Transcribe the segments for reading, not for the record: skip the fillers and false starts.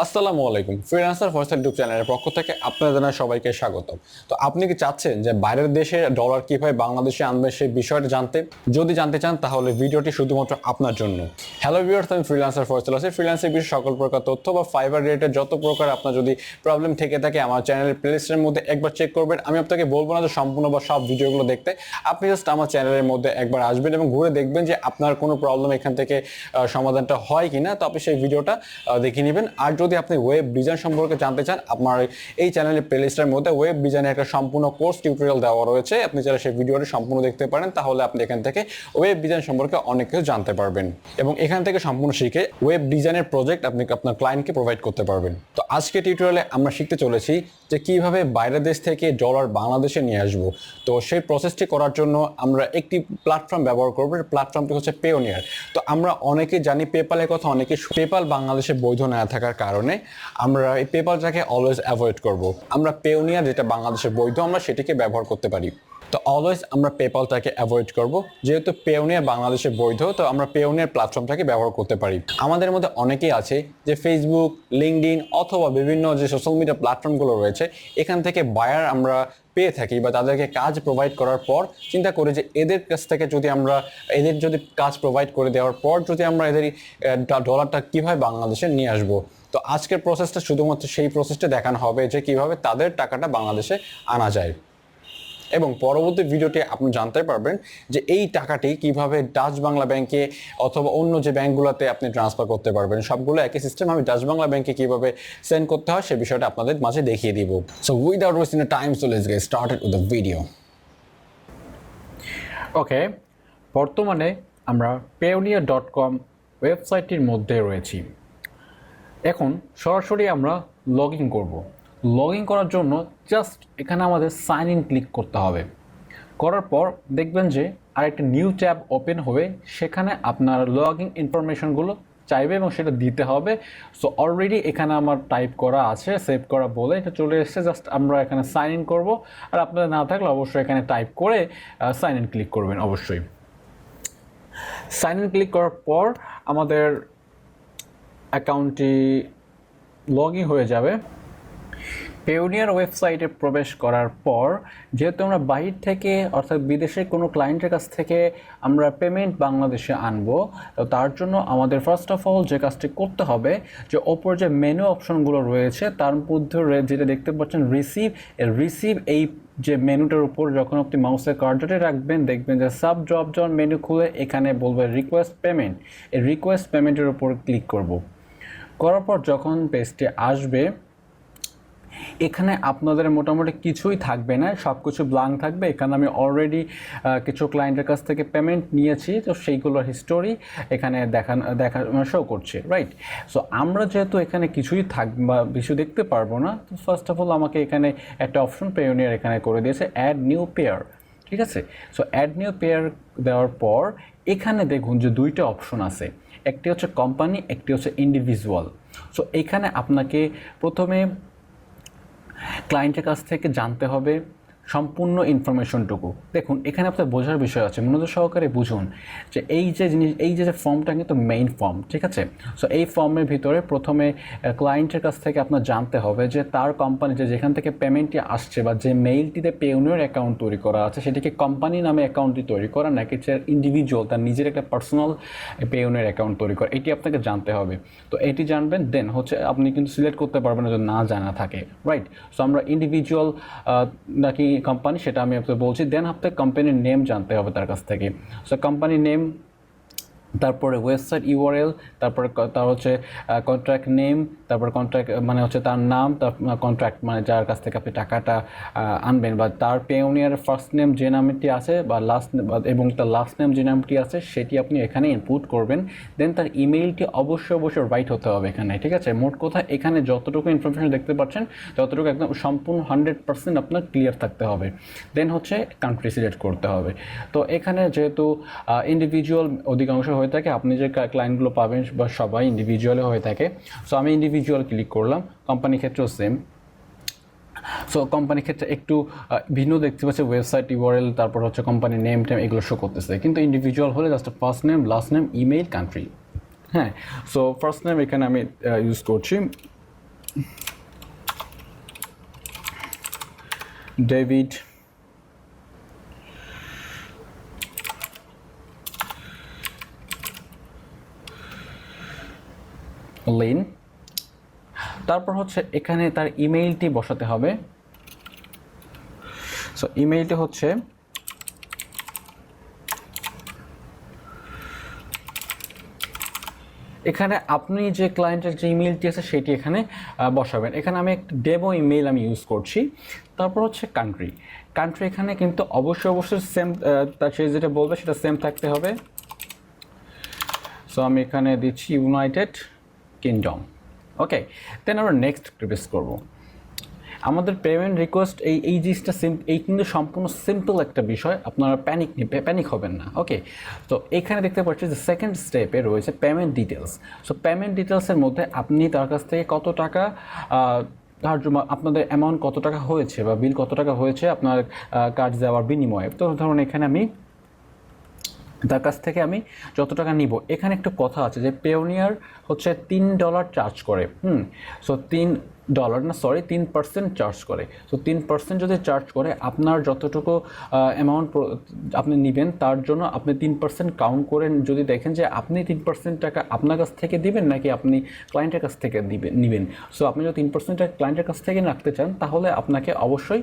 আসসালামু আলাইকুম। Freelancer for YouTube চ্যানেলের পক্ষ থেকে আপনাদের জানাই সবাইকে স্বাগত। তো আপনি কি চাচ্ছেন যে বাইরের দেশে ডলার কিভাবে বাংলাদেশে আনবে সেই বিষয়টা জানতে? যদি জানতে চান তাহলে ভিডিওটি শুধুমাত্র আপনার জন্য। হ্যালো ভিউয়ার্স, আমি ফ্রিল্যান্সার ফর ইউটিউব আছি। ফ্রিল্যান্সের বিষয়ে সকল প্রকার তথ্য বা ফাইবার রিলেটেড যত প্রকার আপনার যদি প্রবলেম থেকে থাকে আমার চ্যানেলের প্লেলিস্টের মধ্যে একবার চেক করবেন। আমি আপনাকে বলবো না যে সম্পূর্ণ বা সব ভিডিওগুলো দেখতে, আপনি জাস্ট আমার চ্যানেলের মধ্যে একবার আসবেন এবং ঘুরে দেখবেন যে আপনার কোনো প্রবলেম এখান থেকে সমাধানটা হয় কিনা। তো আপনি সেই ভিডিওটা দেখে নেবেন। আর যদি আপনি ওয়েব ডিজাইন সম্পর্কে জানতে চান, আপনার এই চ্যানেলের প্লেলিস্টের মধ্যে ওয়েব ডিজাইনের একটা সম্পূর্ণ কোর্স টিউটোরিয়াল দেওয়া রয়েছে। আপনি যারা সেই ভিডিওটি সম্পূর্ণ দেখতে পারেন তাহলে আপনি এখান থেকে ওয়েব ডিজাইন সম্পর্কে অনেক কিছু জানতে পারবেন এবং এখান থেকে সম্পূর্ণ শিখে ওয়েব ডিজাইনের প্রজেক্ট আপনি আপনার ক্লায়েন্টকে প্রোভাইড করতে পারবেন। তো আজকে টিউটোরিয়ালে আমরা শিখতে চলেছি যে কিভাবে বাইরের দেশ থেকে ডলার বাংলাদেশে নিয়ে আসবো। তো সেই প্রসেসটি করার জন্য আমরা একটি প্ল্যাটফর্ম ব্যবহার করবো। প্ল্যাটফর্মটি হচ্ছে পেওনিয়ার। তো আমরা অনেকেই জানি পেপালের কথা, অনেকে পেপাল বাংলাদেশে বৈধ না থাকার কারণে আমরা এই পেপালটাকে অলওয়েজ অ্যাভয়েড করব। আমরা পেওনিয়ার, যেটা বাংলাদেশে বৈধ, আমরা সেটিকে ব্যবহার করতে পারি। তো অলওয়েজ আমরা পেপালটাকে অ্যাভয়েড করব। যেহেতু পেওনিয়ার বাংলাদেশে বৈধ, তো আমরা পেওনিয়ার প্ল্যাটফর্মটাকে ব্যবহার করতে পারি। আমাদের মধ্যে অনেকেই আছে যে ফেসবুক, লিঙ্কডইন অথবা বিভিন্ন যে সোশ্যাল মিডিয়া প্ল্যাটফর্মগুলো রয়েছে এখান থেকে বায়ার আমরা পেয়ে থাকি বা তাদেরকে কাজ প্রোভাইড করার পর চিন্তা করি যে এদের কাছ থেকে যদি আমরা যদি কাজ প্রোভাইড করে দেওয়ার পর যদি আমরা এদের ডলারটা কীভাবে বাংলাদেশে নিয়ে আসবো। তো আজকের প্রসেসটা শুধুমাত্র সেই প্রসেসটা দেখানো হবে যে কিভাবে তাদের টাকাটা বাংলাদেশে আনা যায় এবং পরবর্তী ভিডিওতে আপনি জানতে পারবেন যে এই টাকাটি কিভাবে ডাচ বাংলা ব্যাংকে অথবা অন্য যে ব্যাংকগুলোতে আপনি ট্রান্সফার করতে পারবেন। সবগুলো একই সিস্টেম। আমি ডাচ বাংলা ব্যাংকে কিভাবে সেন্ড করতে হয় সে বিষয়টা আপনাদের মাঝে দেখিয়ে দিব। So without wasting time, so let's get started with the video. Okay, বর্তমানে আমরা payoneer.com ওয়েবসাইটটির মধ্যে রয়েছি। এখন সরাসরি আমরা লগ ইন করবো। লগ ইন করার জন্য জাস্ট এখানে আমাদের সাইন ইন ক্লিক করতে হবে। করার পর দেখবেন যে আরেকটা নিউ ট্যাব ওপেন হবে, সেখানে আপনার লগ ইন ইনফরমেশনগুলো চাইবে এবং সেটা দিতে হবে। সো অলরেডি এখানে আমার টাইপ করা আছে, সেভ করা বলে এটা চলে এসেছে। জাস্ট আমরা এখানে সাইন ইন করবো। আর আপনাদের না থাকলে অবশ্যই এখানে টাইপ করে সাইন ইন ক্লিক করবেন। অবশ্যই সাইন ইন ক্লিক করার পর আমাদের অ্যাকাউন্টটি লগ ইন হয়ে যাবে। পেওনিয়ার ওয়েবসাইটে প্রবেশ করার পর যেহেতু আমরা বাহির থেকে অর্থাৎ বিদেশের কোনো ক্লায়েন্টের কাছ থেকে আমরা পেমেন্ট বাংলাদেশে আনবো, তো তার জন্য আমাদের ফার্স্ট অফ অল যে কাজটি করতে হবে যে ওপর যে মেনু অপশনগুলো রয়েছে তার মধ্যে যেটা দেখতে পাচ্ছেন রিসিভ, এই যে মেনুটার উপর যখন আপনি মাউসের কার্সারটি রাখবেন দেখবেন যে সাব ড্রপ ডাউন মেনু খুলে এখানে বলবে রিকোয়েস্ট পেমেন্ট। এই রিকোয়েস্ট পেমেন্টের উপর ক্লিক করব। করার পর যখন পেজটি আসবে এখানে আপনাদের মোটামুটি কিছুই থাকবে না, সব কিছু ব্ল্যাঙ্ক থাকবে। এখানে আমি অলরেডি কিছু ক্লায়েন্টের কাছ থেকে পেমেন্ট নিয়েছি, তো সেইগুলোর হিস্টোরি এখানে দেখা শো করছে, রাইট। সো আমরা যেহেতু এখানে কিছুই বা কিছু দেখতে পারবো না, তো ফার্স্ট অফ অল আমাকে এখানে একটা অপশন পেওনিয়ার এখানে করে দিয়েছে, অ্যাড নিউ পেয়ার। ঠিক আছে, সো অ্যাড নিউ পেয়ার দেওয়ার পর এখানে দেখুন যে দুইটা অপশন আছে, একটি হচ্ছে কোম্পানি, একটি হচ্ছে ইন্ডিভিজুয়াল। সো এখানে আপনাকে প্রথমে ক্লায়েন্টের কাছ থেকে জানতে হবে সম্পূর্ণ ইনফরমেশনটুকু। দেখুন এখানে আপনার বোঝার বিষয় আছে, মনোযোগ সহকারে বুঝুন যে এই যে ফর্মটা কিন্তু মেইন ফর্ম, ঠিক আছে। সো এই ফর্মের ভিতরে প্রথমে ক্লায়েন্টের কাছ থেকে আপনার জানতে হবে যে তার কোম্পানি যেখান থেকে পেমেন্টটি আসছে বা যে মেইলটিতে পেওনিয়ার অ্যাকাউন্ট তৈরি করা আছে সেটিকে কোম্পানি নামে অ্যাকাউন্টটি তৈরি করা নাকি ইন্ডিভিজুয়াল তার নিজের একটা পার্সোনাল পেওনিয়ার অ্যাকাউন্ট তৈরি করা, এটি আপনাকে জানতে হবে। তো এটি জানবেন, দেন হচ্ছে আপনি কিন্তু সিলেক্ট করতে পারবেন না যদি না জানা থাকে, রাইট। সো আমরা ইন্ডিভিজুয়াল নাকি কোম্পানি সেটা আমি আপনাকে বলছি। দেন আপনাকে কোম্পানির নেম জানতে হবে তার কাছ থেকে। সো কোম্পানির নেম, তারপরে ওয়েবসাইট ইউআরএল, তারপরে তার হচ্ছে কন্ট্রাক্ট নেম, তারপর কন্ট্রাক্ট মানে হচ্ছে তার নাম, তার কন্ট্রাক্ট মানে যার কাছ থেকে আপনি টাকাটা আনবেন, বা তার পেওনিয়ার ফার্স্ট নেম যে নামটি আছে বা লাস্ট এবং তার লাস্ট নেম যে নামটি আছে সেটি আপনি এখানে ইনপুট করবেন। দেন তার ইমেইলটি অবশ্যই রাইট হতে হবে এখানে, ঠিক আছে। মোট কথা এখানে যতটুকু ইনফরমেশন দেখতে পাচ্ছেন ততটুকু একদম সম্পূর্ণ 100% আপনার ক্লিয়ার থাকতে হবে। দেন হচ্ছে কান্ট্রি সিলেক্ট করতে হবে। তো এখানে যেহেতু ইন্ডিভিজুয়াল অধিকাংশ হয়ে থাকে, আপনি যে ক্লায়েন্টগুলো পাবেন বা সবাই ইন্ডিভিজুয়ালে হয়ে থাকে। সো আমি ইন্ডিভিজুয়াল ক্লিক করলাম। কোম্পানির ক্ষেত্রেও সেম। সো কোম্পানির ক্ষেত্রে একটু ভিন্ন দেখতে পাচ্ছে, ওয়েবসাইট ইউআরএল, তারপর হচ্ছে কোম্পানির নেম টেম এগুলো শো করতেছে, কিন্তু ইন্ডিভিজুয়াল হলে just first name, last name, email, country. হ্যাঁ, সো ফার্স্ট নেম এখানে আমি ইউজ করছি ডেভিড লিন। তারপর হচ্ছে এখানে তার ইমেইলটি বসাতে হবে। সো ইমেইলটি হচ্ছে এখানে আপনি যে ক্লায়েন্টের যে ইমেইলটি আছে সেটি এখানে বসাবেন। এখানে আমি একটা ডেমো ইমেইল আমি ইউজ করছি। তারপর হচ্ছে কান্ট্রি এখানে কিন্তু অবশ্যই সেম, তার সে যেটা বলবে সেটা সেম থাকতে হবে। সো আমি এখানে দিচ্ছি ইউনাইটেড কিংডম। ওকে, দেন আমরা নেক্সট প্রেস করব। আমাদের পেমেন্ট রিকোয়েস্ট এই জিনিসটা এই কিন্তু সম্পূর্ণ সিম্পল একটা বিষয়, আপনারা প্যানিক হবেন না। ওকে, তো এখানে দেখতে পাচ্ছি যে সেকেন্ড স্টেপে রয়েছে পেমেন্ট ডিটেলস। সো পেমেন্ট ডিটেলসের মধ্যে আপনি তার কাছ থেকে কত টাকা আপনাদের অ্যামাউন্ট কত টাকা হয়েছে বা বিল কত টাকা হয়েছে আপনার কার্ড দেওয়ার বিনিময়ে। তো ধরুন এখানে আমি তার কাছ থেকে আমি যত টাকা নিব, এখানে একটু কথা আছে যে পেওনিয়ার হচ্ছে $3 চার্জ করে। সো $3 চার্জ করে। সো 3% যদি চার্জ করে, আপনার যতটুকু অ্যামাউন্ট আপনি নেবেন তার জন্য আপনি 3% কাউন্ট করেন। যদি দেখেন যে আপনি 3% টাকা আপনার কাছ থেকে দিবেন নাকি আপনি ক্লায়েন্টের কাছ থেকে নেবেন, সো আপনি যদি 3% টাকা ক্লায়েন্টের কাছ থেকে রাখতে চান তাহলে আপনাকে অবশ্যই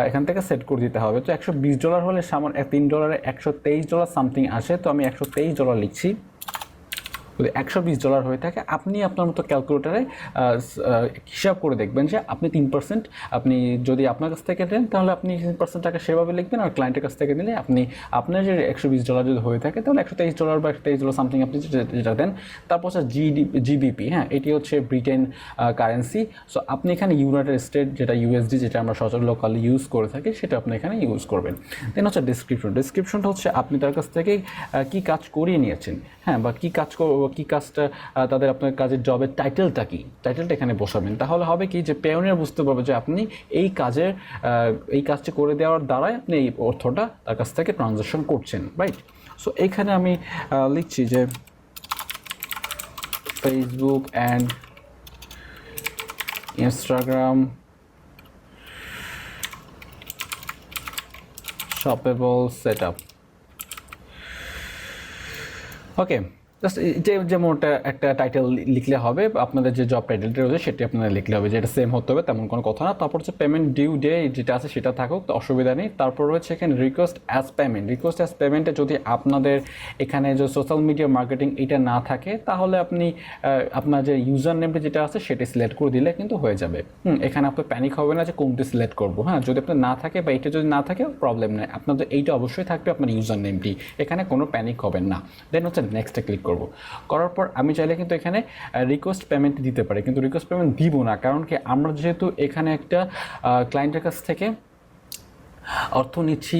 এখান থেকে সেট করে দিতে হবে। তো $120 হলে $3 $123 সামথিং আসে। তো আমি $123 লিখছি। যদি $120 হয়ে থাকে, আপনি আপনার মতো ক্যালকুলেটারে হিসাব করে দেখবেন যে আপনি 3%, আপনি যদি আপনার কাছ থেকে দেন তাহলে আপনি 3% টাকা সেভাবে লিখবেন, আর ক্লায়েন্টের কাছ থেকে নিলে আপনি আপনার যে $120 যদি হয়ে থাকে তাহলে $123 বা $123 সামথিং আপনি যেটা দেন। তারপর হচ্ছে জিবিপি, হ্যাঁ, এটি হচ্ছে ব্রিটেন কারেন্সি। সো আপনি এখানে ইউনাইটেড স্টেট যেটা USD, যেটা আমরা সচরাচর লোকালি ইউজ করে থাকি, সেটা আপনি এখানে ইউজ করবেন। দেন হচ্ছে ডিসক্রিপশনটা হচ্ছে আপনি তার কাছ থেকে কী কাজ করিয়ে নিয়েছেন, হ্যাঁ, বা কী কাজটা তাদের আপনার কাজের জবের টাইটেলটা এখানে বসাবেন। তাহলে হবে কি যে পেওনিয়ার বুঝতে পারবে যে আপনি এই কাজটি করে দেওয়ার দ্বারাই আপনি এই অর্থটা তার কাছ থেকে ট্রানজাকশন করছেন, রাইট? সো এইখানে আমি লিখছি যে Facebook and Instagram shoppable setup. Okay, just যেমন একটা টাইটেল লিখলে হবে, আপনাদের যে জব টাইটেলটা রয়েছে সেটি আপনাদের লিখলে হবে, যেটা সেম হতে হবে তেমন কোনো কথা না। তারপর হচ্ছে পেমেন্ট ডিউ ডে যেটা আছে সেটা থাকুক, তো অসুবিধা নেই। তারপর রয়েছে এখানে রিকোয়েস্ট অ্যাজ পেমেন্টে যদি আপনাদের এখানে যে সোশ্যাল মিডিয়া মার্কেটিং এটা না থাকে তাহলে আপনি আপনার যে ইউজার নেমটা যেটা আছে সেটা সিলেক্ট করে দিলে কিন্তু হয়ে যাবে। এখানে আপনার প্যানিক হবে না যে কোনটি সিলেক্ট করবো। হ্যাঁ, যদি আপনার না থাকে বা এটা যদি না থাকে প্রবলেম নেই, আপনাদের এইটা অবশ্যই থাকবে আপনার ইউজার নেমটি, এখানে কোনো প্যানিক হবেন না। দেন হচ্ছে নেক্সটে ক্লিক করার পর আমি চাইলে কিন্তু এখানে রিকোয়েস্ট পেমেন্ট দিতে পারি, কিন্তু রিকোয়েস্ট পেমেন্ট দিব না, কারণ কি আমরা যেহেতু এখানে একটা ক্লায়েন্টের কাছ থেকে অর্থ নিচ্ছি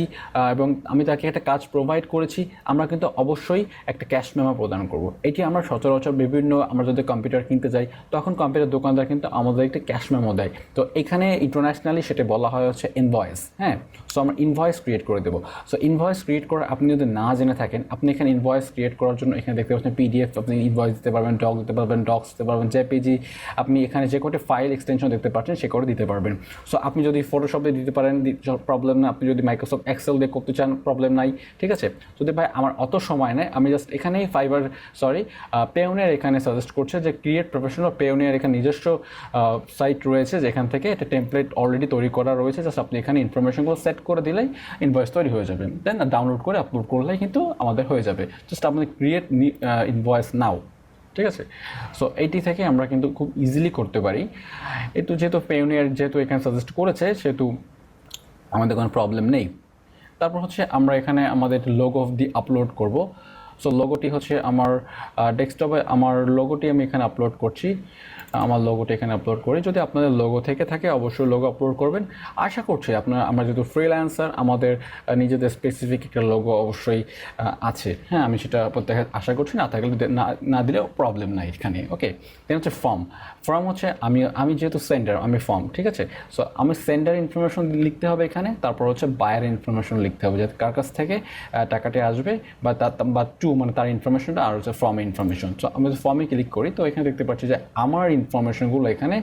এবং আমি তাকে একটা কাজ প্রোভাইড করেছি, আমরা কিন্তু অবশ্যই একটা ক্যাশ মেমো প্রদান করব। এটি আমরা সচরাচর আমরা যদি কম্পিউটার কিনতে যাই তখন কম্পিউটার দোকানদার কিন্তু আমাদের একটা ক্যাশ মেমো দেয়। তো এখানে ইন্টারন্যাশনালি সেটা বলা হয় হচ্ছে ইনভয়েস। হ্যাঁ, সো আমরা ইনভয়েস ক্রিয়েট করে দেবো। সো ইনভয়েস ক্রিয়েট করা আপনি যদি না জেনে থাকেন, আপনি এখানে ইনভয়েস ক্রিয়েট করার জন্য এখানে দেখতে পাচ্ছেন PDF, আপনি ইনভয়েস দিতে পারবেন, ডক দিতে পারবেন, ডক্স দিতে পারবেন, জেপিজি, আপনি এখানে যে কটা ফাইল এক্সটেনশন দেখতে পাচ্ছেন সে করে দিতে পারবেন। সো আপনি যদি ফটোশপে দিতে পারেন প্রবলেম না, আপনি যদি মাইক্রোসফট এক্সেল দিয়ে করতে চান প্রবলেম নাই, ঠিক আছে। যদি ভাই আমার অত সময় নেই, আমি জাস্ট এখানেই পেওনিয়ার এখানে সাজেস্ট করছে যে ক্রিয়েট প্রফেশনাল। পেওনিয়ার এখানে নিজস্ব সাইট রয়েছে যেখান থেকে একটা টেমপ্লেট অলরেডি তৈরি করা রয়েছে, জাস্ট আপনি এখানে ইনফরমেশনগুলো সেট করে দিলেই ইনভয়েস তৈরি হয়ে যাবে। দেন ডাউনলোড করে আপলোড করলেই কিন্তু আমাদের হয়ে যাবে। জাস্ট আপনি ক্রিয়েট ইনভয়েস নাও, ঠিক আছে। সো এইটি থেকে আমরা কিন্তু খুব ইজিলি করতে পারি। যেহেতু পেওনিয়ার এখানে সাজেস্ট করেছে সেহেতু আমাদের কোনো প্রবলেম নেই। তারপর হচ্ছে আমরা এখানে আমাদের লোগো আপলোড করব। সো লোগোটি হচ্ছে আমার ডেস্কটপে আমার লোগোটি আমি এখানে আপলোড করছি। আমার লোগোটি এখানে আপলোড করি। যদি আপনাদের লোগো থেকে থাকে অবশ্যই লোগো আপলোড করবেন। আশা করছি আমরা যেহেতু ফ্রিল্যান্সার, আমাদের নিজেদের স্পেসিফিক একটা লোগো অবশ্যই আছে। হ্যাঁ, আমি সেটা প্রত্যেকে আশা করছি, না থাকলে না দিলেও প্রবলেম নাই এখানে। ওকে, দেন হচ্ছে ফর্ম হচ্ছে আমি যেহেতু সেন্ডার, আমি ফর্ম, ঠিক আছে। সো আমি সেন্ডার ইনফরমেশন লিখতে হবে এখানে। তারপর হচ্ছে বায়ার ইনফরমেশন লিখতে হবে, যে কার কাছ থেকে টাকাটি আসবে বা টু মানে তার ইনফরমেশনটা আর হচ্ছে ফর্ম ইনফরমেশন। সো আমি যদি ফর্মে ক্লিক করি তো এখানে দেখতে পাচ্ছি যে আমার ইনফরমেশনগুলো এখানে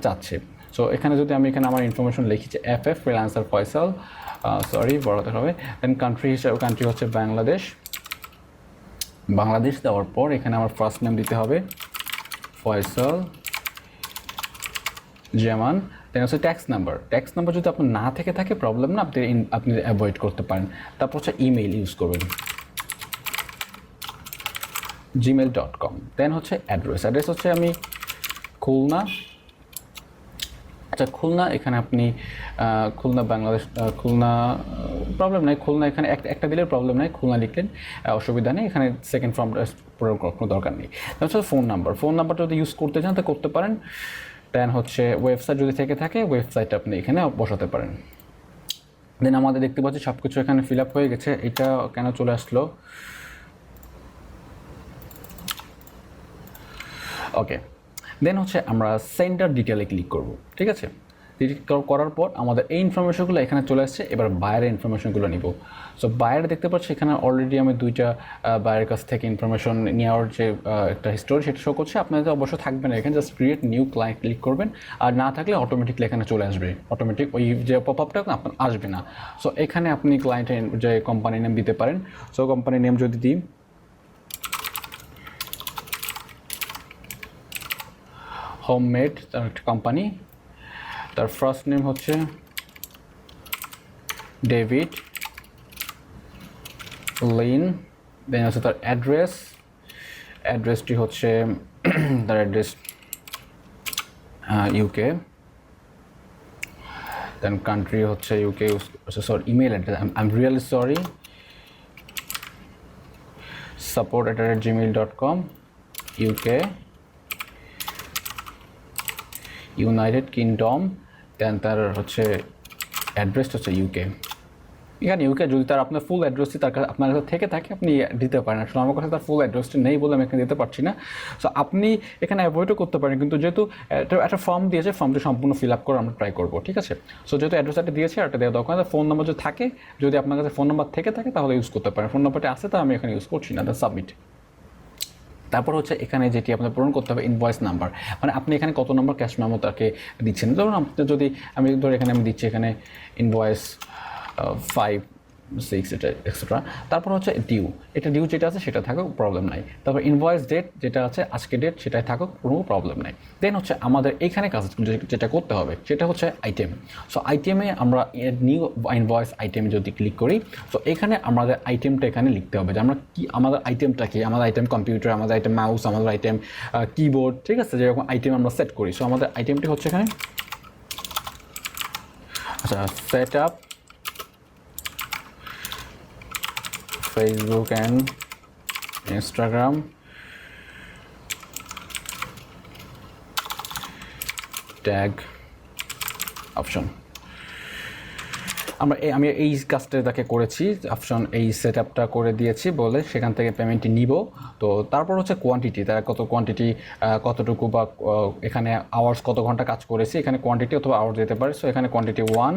চাচ্ছে। সো এখানে যদি আমি এখানে আমার ইনফরমেশন লিখি যে FF ফ্রিল্যান্সার ফয়সাল, সরি বড়তে হবে, দেন কান্ট্রি হিসাবে কান্ট্রি হচ্ছে বাংলাদেশ দেওয়ার পর এখানে আমার ফার্স্ট নেম দিতে হবে ফয়সাল যেমন, দেন হচ্ছে ট্যাক্স নাম্বার যদি আপনার না থেকে থাকে প্রবলেম না, আপনি অ্যাভয়েড করতে পারেন। তারপর হচ্ছে ইমেইল ইউজ করবেন gmail.com, দেন হচ্ছে অ্যাড্রেস হচ্ছে আমি খুলনা, আচ্ছা খুলনা, এখানে আপনি খুলনা বাংলাদেশ, খুলনা প্রবলেম নাই, খুলনা এখানে একটা দিলেও প্রবলেম নাই, খুলনা লিখলেন অসুবিধা নেই, এখানে সেকেন্ড ফর্মটা প্রয়োগ করার কোনো দরকার নেই। হচ্ছে ফোন নাম্বারটা যদি ইউজ করতে চান তা করতে পারেন। দেন হচ্ছে ওয়েবসাইট যদি থেকে থাকে ওয়েবসাইট আপনি এখানে বসাতে পারেন। দেন আমাদের দেখতে পাচ্ছি সব কিছু এখানে ফিল আপ হয়ে গেছে। এটা কেন চলে আসলো, ওকে। দেন হচ্ছে আমরা সেন্টার ডিটেলে ক্লিক করব, ঠিক আছে। ক্লিক করার পর আমাদের এই ইনফরমেশনগুলো এখানে চলে আসছে। এবার বায়ারের ইনফরমেশনগুলো নিব। সো বায়ার দেখতে পাচ্ছি এখানে অলরেডি আমি দুইটা বায়ারের কাছ থেকে ইনফরমেশন নেওয়ার যে একটা হিস্টোরি সেটা শো করছে। আপনাদের অবশ্য থাকবে না এখানে, just create new client click করবেন, আর না থাকলে অটোমেটিকলি এখানে চলে আসবে, অটোমেটিক ওই যে পপ আপটা আপনার আসবে না। সো এখানে আপনি ক্লায়েন্টের যে কোম্পানি নেম দিতে পারেন। সো কোম্পানি নেম যদি দিই হোমমেড, তার একটা কোম্পানি, তার ফার্স্ট নেম হচ্ছে ডেভিড লিন, দেন হচ্ছে তার অ্যাড্রেসটি হচ্ছে তার অ্যাড্রেস ইউকে, দেন কান্ট্রি হচ্ছে UK, sorry email address, I am really sorry, support@gmail.com, UK, United Kingdom, then তার হচ্ছে অ্যাড্রেস হচ্ছে ইউকে। এখানে ইউকে যদি তার আপনার ফুল অ্যাড্রেসটি তার কাছে আপনার কাছে থেকে থাকে আপনি দিতে পারেন। আসলে আমার কাছে তার ফুল অ্যাড্রেসটি নেই বলে আমি এখানে দিতে পারছি না। সো আপনি এখানে অ্যাভয়েডও করতে পারেন, কিন্তু যেহেতু একটা ফর্ম দিয়েছে ফর্মটি সম্পূর্ণ ফিল আপ করে আমরা ট্রাই করবো, ঠিক আছে। সো যেহেতু অ্যাড্রেসটা দিয়েছে আর একটা দেওয়া দরকার, ফোন নাম্বার যদি থাকে, যদি আপনার কাছে ফোন নাম্বার থেকে থাকে তাহলে ইউজ করতে পারেন। ফোন নাম্বারটি আছে তা আমি এখানে ইউজ করছি না, দেন সাবমিট। তারপর হচ্ছে এখানে যেটি আপনার পূরণ করতে হবে ইনভয়েস নাম্বার, মানে আপনি এখানে কত নম্বর ক্যাশ মেমো তাকে দিচ্ছেন। ধরুন আপনি যদি আমি এখানে আমি দিচ্ছি এখানে ইনভয়েস 5, 6 এটা এক্সেট্রা। তারপর হচ্ছে ডিউ, এটা ডিউ যেটা আছে সেটা থাকুক, প্রবলেম নাই। তারপর ইনভয়েস ডেট যেটা আছে আজকে ডেট সেটাই থাকুক, কোনো প্রবলেম নাই। দেন হচ্ছে আমাদের এখানে কাজ যেটা করতে হবে সেটা হচ্ছে আইটেম। সো আইটেমে আমরা নিউ ইনভয়েস আইটেমে যদি ক্লিক করি, তো এখানে আমাদের আইটেমটা এখানে লিখতে হবে যে আমরা কি, আমাদের আইটেমটা কি, আমাদের আইটেম কম্পিউটার, আমাদের আইটেম মাউস, আমাদের আইটেম কিবোর্ড, ঠিক আছে, যেরকম আইটেম আমরা সেট করি। সো আমাদের আইটেমটি হচ্ছে এখানে আচ্ছা set up Facebook and Instagram tag option. আমি এই কাজটা তাকে করেছি, অপশন এই সেট আপটা করে দিয়েছি বলে সেখান থেকে পেমেন্টটি নিব। তো তারপর হচ্ছে কোয়ান্টিটি, তারা কত কোয়ান্টিটি, কতটুকু বা এখানে আওয়ার্স কত ঘন্টা কাজ করেছি, এখানে কোয়ান্টিটি অথবা আওয়ার্স দিতে পারে। সো এখানে কোয়ান্টিটি 1,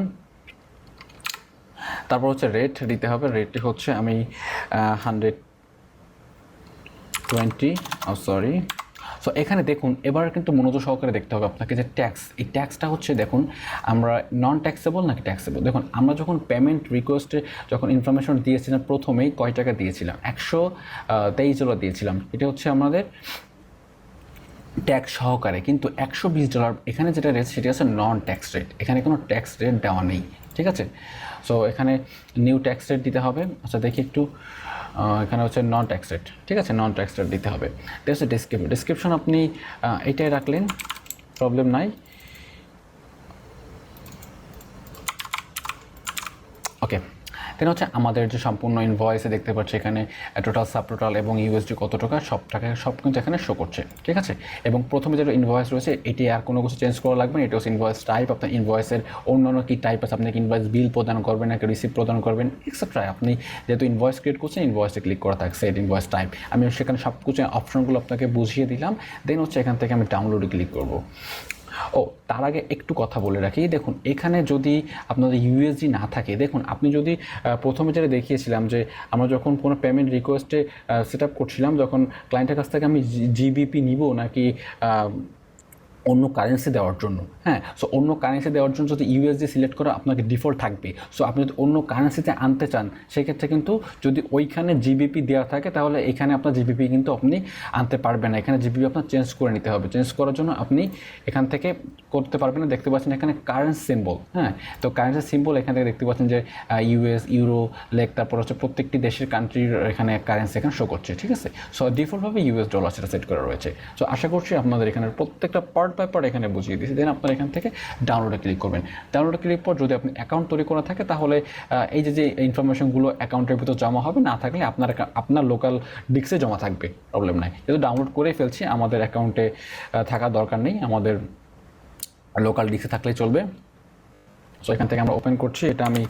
তারপর হচ্ছে রেট দিতে হবে, রেটটি হচ্ছে আমি 120, সরি। সো এখানে দেখুন এবার কিন্তু মনোযোগ সহকারে দেখতে হবে আপনাকে যে ট্যাক্স, এই ট্যাক্সটা হচ্ছে দেখুন আমরা নন ট্যাক্সেবল নাকি ট্যাক্সেবল। দেখুন আমরা যখন পেমেন্ট রিকোয়েস্টে যখন ইনফরমেশন দিয়েছিলাম প্রথমেই কয় টাকা দিয়েছিলাম, $123 দিয়েছিলাম, এটা হচ্ছে আমাদের ট্যাক্স সহকারে। কিন্তু $120 এখানে যেটা রেট সেটা হচ্ছে নন ট্যাক্স রেট, এখানে কোনো ট্যাক্স রেট দেওয়া নেই, ঠিক আছে। সো এখানে নিউ ট্যাক্স রেট দিতে হবে। আচ্ছা দেখি একটু, এখানে হচ্ছে নন ট্যাক্স রেট, ঠিক আছে, নন ট্যাক্স রেট দিতে হবে। এটা হচ্ছে ডেসক্রিপশন আপনি এটাই রাখলেন, প্রবলেম নাই। ওকে, দেন হচ্ছে আমাদের যে সম্পূর্ণ ইনভয়েসে দেখতে পাচ্ছি এখানে টোটাল সাব টোটাল এবং ইউএসডি কত টাকা সব কিন্তু এখানে শো করছে, ঠিক আছে। এবং প্রথমে যেটা ইনভয়েস রয়েছে এটি আর কোনো কিছু চেঞ্জ করা লাগবে না, এটা হচ্ছে ইনভয়েস টাইপ। আপনার ইনভয়েসের অন্যান্য কী টাইপ আছে, আপনি ইনভয়েস বিল প্রদান করবেন নাকি রিসিপ্ট প্রদান করবেন এক্সেট্রা। আপনি যেহেতু ইনভয়েস ক্রিয়েট করছেন ইনভয়েসে ক্লিক করা থাকছে, এট ইনভয়েস টাইপ। আমি সেখানে সব কিছু অপশনগুলো আপনাকে বুঝিয়ে দিলাম। দেন হচ্ছে এখান থেকে আমি ডাউনলোডে ক্লিক করব। ও তার আগে একটু কথা বলে রাখি, দেখুন এখানে যদি আপনাদের ইউএসডি না থাকে, দেখুন আপনি যদি প্রথমে যেটা দেখিয়েছিলাম যে আমরা যখন কোনো পেমেন্ট রিকোয়েস্টে সেট আপ করছিলাম, যখন ক্লায়েন্টের কাছ থেকে আমি জিবিপি নিব নাকি অন্য কারেন্সি দেওয়ার জন্য, হ্যাঁ, সো অন্য কারেন্সি দেওয়ার জন্য যদি ইউএসডি সিলেক্ট করা আপনাকে ডিফল্ট থাকবে। সো আপনি যদি অন্য কারেন্সিতে আনতে চান সেক্ষেত্রে কিন্তু যদি ওইখানে জিবিপি দেওয়া থাকে তাহলে এখানে আপনার জিবিপি কিন্তু আপনি আনতে পারবেন না, এখানে জিবিপি আপনার চেঞ্জ করে নিতে হবে। চেঞ্জ করার জন্য আপনি এখান থেকে করতে পারবেন না, দেখতে পাচ্ছেন এখানে কারেন্সি সিম্বল, হ্যাঁ, তো কারেন্সি সিম্বল এখান থেকে দেখতে পাচ্ছেন যে ইউএস, ইউরো, লেক, তারপর হচ্ছে প্রত্যেকটি দেশের কান্ট্রির এখানে কারেন্সি এখানে শো করছে, ঠিক আছে। সো ডিফল্টভাবে ইউএস ডলার সেটা সেট করা রয়েছে। সো আশা করছি আপনাদের এখানে প্রত্যেকটা পার্ট বাই পার্ট এখানে বুঝিয়ে দিয়েছি। দেন আপনারা এখান থেকে ডাউনলোডে ক্লিক করবেন। ডাউনলোডে ক্লিক পর যদি আপনি অ্যাকাউন্ট তৈরি করা থাকে তাহলে এই যে ইনফরমেশনগুলো অ্যাকাউন্টের ভিতর জমা হবে, না থাকলে আপনার লোকাল ডিস্কে জমা থাকবে, প্রবলেম নাই। যেহেতু ডাউনলোড করে ফেলছি আমাদের অ্যাকাউন্টে থাকার দরকার নেই, আমাদের লোকাল ডিস্কে থাকলেই চলবে। সো এখান থেকে আমরা ওপেন করছি, এটা আমি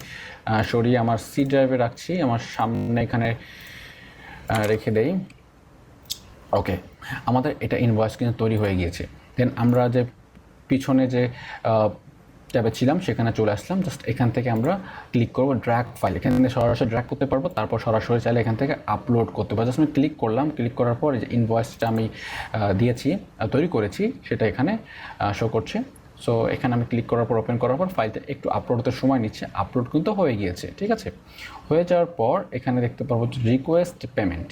সরিয়ে আমার সি ড্রাইভে রাখছি, আমার সামনে এখানে রেখে দেই। ওকে, আমাদের এটা ইনভয়েস কিন্তু তৈরি হয়ে গিয়েছে। দেন আমরা যে পিছনে যে ট্যাবে ছিলাম সেখানে চলে আসলাম। জাস্ট এখান থেকে আমরা ক্লিক করবো ড্র্যাগ ফাইল, এখান থেকে সরাসরি ড্র্যাগ করতে পারবো, তারপর সরাসরি চাইলে এখান থেকে আপলোড করতে পারবো। জাস্ট আমি ক্লিক করলাম, ক্লিক করার পর যে ইনভয়েসটা আমি দিয়েছি, তৈরি করেছি, সেটা এখানে শো করছে। সো এখানে আমি ক্লিক করার পর ওপেন করার পর ফাইলটা একটু আপলোড হতে সময় নিচ্ছে, আপলোড কিন্তু হয়ে গিয়েছে, ঠিক আছে। হয়ে যাওয়ার পর এখানে দেখতে পারবো রিকোয়েস্ট পেমেন্ট।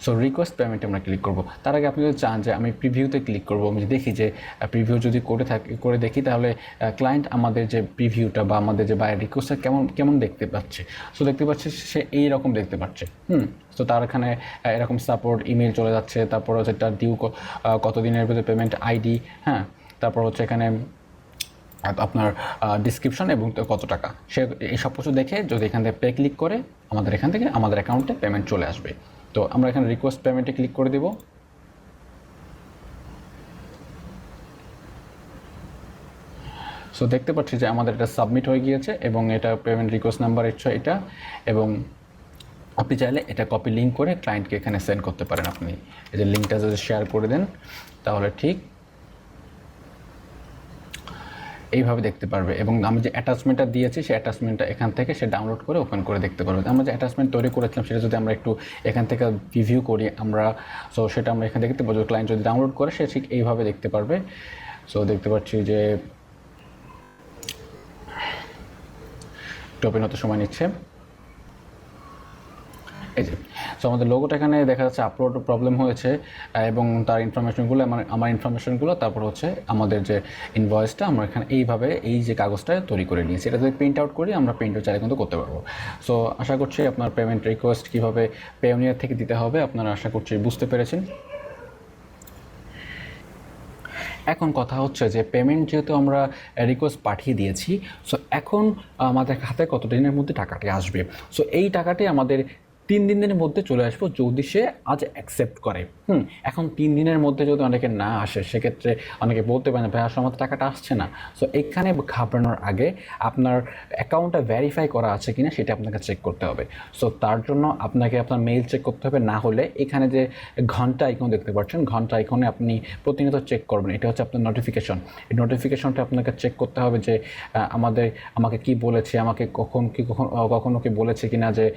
সো রিকোয়েস্ট পেমেন্টে আমরা ক্লিক করব। তার আগে আপনি যদি চান যে আমি প্রিভিউতে ক্লিক করবো, আমি দেখি যে প্রিভিউ যদি করে দেখি তাহলে ক্লায়েন্ট আমাদের যে প্রিভিউটা বা আমাদের যে বায়ার রিকোয়েস্টটা কেমন দেখতে পাচ্ছে। সো দেখতে পাচ্ছে সে এইরকম দেখতে পাচ্ছে। তো তার এখানে এরকম সাপোর্ট ইমেল চলে যাচ্ছে, তারপর হচ্ছে তার ডিউ কতদিনের ভিতরে পেমেন্ট আইডি, হ্যাঁ, তারপর হচ্ছে এখানে আপনার ডিসক্রিপশন এবং কত টাকা, সে এই সব কিছু দেখে যদি এখান থেকে পে ক্লিক করে আমাদের এখান থেকে আমাদের অ্যাকাউন্টে পেমেন্ট চলে আসবে। তো আমরা এখানে রিকোয়েস্ট পেমেন্টে ক্লিক করে দেব। সো দেখতে পাচ্ছি যে আমাদের এটা সাবমিট হয়ে গিয়েছে এবং এটা পেমেন্ট রিকোয়েস্ট নাম্বার এটা, এবং আপনি চাইলে এটা কপি লিঙ্ক করে ক্লায়েন্টকে এখানে সেন্ড করতে পারেন। আপনি এই যে লিঙ্কটা যদি শেয়ার করে দেন তাহলে ঠিক এইভাবে দেখতে পারবে, এবং আমি যে অ্যাটাচমেন্টটা দিয়েছি সেই অ্যাটাচমেন্টটা এখান থেকে সে ডাউনলোড করে ওপেন করে দেখতে পারবে। আমরা যে অ্যাটাচমেন্ট তৈরি করেছিলাম সেটা যদি আমরা একটু এখান থেকে রিভিউ করি আমরা, সো সেটা আমরা এখানে দেখতে পাবো। ক্লায়েন্ট যদি ডাউনলোড করে সে ঠিক এইভাবে দেখতে পারবে। সো দেখতে পাচ্ছি যে ওপেন হতে সময় নিচ্ছে, এই যে। সো আমাদের লোগোটা এখানে দেখা যাচ্ছে আপলোড প্রবলেম হয়েছে এবং তার ইনফরমেশনগুলো আমার ইনফরমেশনগুলো, তারপর হচ্ছে আমাদের যে ইনভয়েসটা আমরা এখানে এইভাবে এই যে কাগজটা তৈরি করে নিয়েছি, এটা যদি প্রিন্ট আউট করি আমরা প্রিন্ট আউট চাইলে কিন্তু করতে পারবো। সো আশা করছি আপনার পেমেন্ট রিকোয়েস্ট কীভাবে পেওনিয়ার থেকে দিতে হবে আপনারা আশা করছি বুঝতে পেরেছেন। এখন কথা হচ্ছে যে পেমেন্ট যেহেতু আমরা রিকোয়েস্ট পাঠিয়ে দিয়েছি, সো এখন আমাদের হাতে কত দিনের মধ্যে টাকাটি আসবে। সো এই টাকাটি আমাদের 3 দিনের মধ্যে চলে আসবো যদি সে আজ অ্যাকসেপ্ট করে। এখন 3 দিনের মধ্যে যদি অনেকে না আসে সেক্ষেত্রে অনেকে বলতে পারেন ভাই আসলে আমার টাকাটা আসছে না। সো এখানে ঘাবড়ানোর আগে আপনার অ্যাকাউন্টটা ভেরিফাই করা আছে কিনা সেটা আপনাকে চেক করতে হবে। সো তার জন্য আপনাকে আপনার মেইল চেক করতে হবে, না হলে এখানে যে ঘন্টা আইকন দেখতে পাচ্ছেন ঘন্টা আইকনে আপনি প্রতিনিয়ত চেক করবেন, এটা হচ্ছে আপনার নোটিফিকেশন। এই নোটিফিকেশনটা আপনাকে চেক করতে হবে যে আমাকে কি বলেছে, আমাকে কখনো কি বলেছে কিনা যে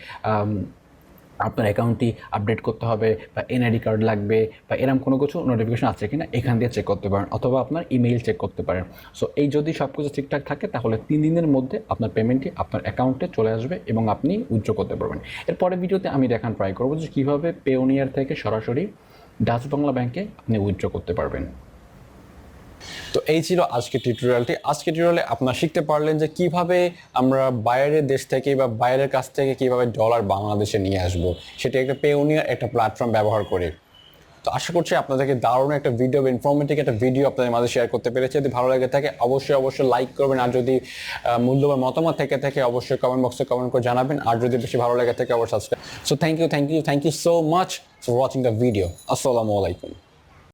আপনার অ্যাকাউন্টটি আপডেট করতে হবে বা এনআইডি কার্ড লাগবে বা এরকম কোনো কিছু নোটিফিকেশন আছে কিনা এখান দিয়ে চেক করতে পারেন, অথবা আপনার ইমেইল চেক করতে পারেন। সো এই যদি সব কিছু ঠিকঠাক থাকে তাহলে 3 দিনের মধ্যে আপনার পেমেন্টটি আপনার অ্যাকাউন্টে চলে আসবে এবং আপনি উইথড্র করতে পারবেন। এরপরের ভিডিওতে আমি দেখান ট্রাই করবো যে কীভাবে পেওনিয়ার থেকে সরাসরি ডাচ বাংলা ব্যাংকে আপনি উইথড্র করতে পারবেন। তো এই ছিল আজকের টিউটোরিয়ালটি। আজকের টিউটোরিয়ালে আপনারা শিখতে পারলেন যে কিভাবে আমরা বাইরের দেশ থেকে বা বাইরের কাছ থেকে কিভাবে ডলার বাংলাদেশে নিয়ে আসব, সেটা একটা পেওনিয়ার একটা প্ল্যাটফর্ম ব্যবহার করে। তো আশা করছি আপনাদেরকে দারুণ একটা ভিডিও, ইনফরমেটিভ একটা ভিডিও আপনাদের মাঝে শেয়ার করতে পেরেছি। যদি ভালো লাগে থাকে অবশ্যই লাইক করবেন, আর যদি মূল্যবান মতামত থেকে অবশ্যই কমেন্ট বক্সে কমেন্ট করে জানাবেন, আর যদি বেশি ভালো লাগে থাকে অবশ্যই subscribe. So thank you so much for watching the video. আসসালামু আলাইকুম।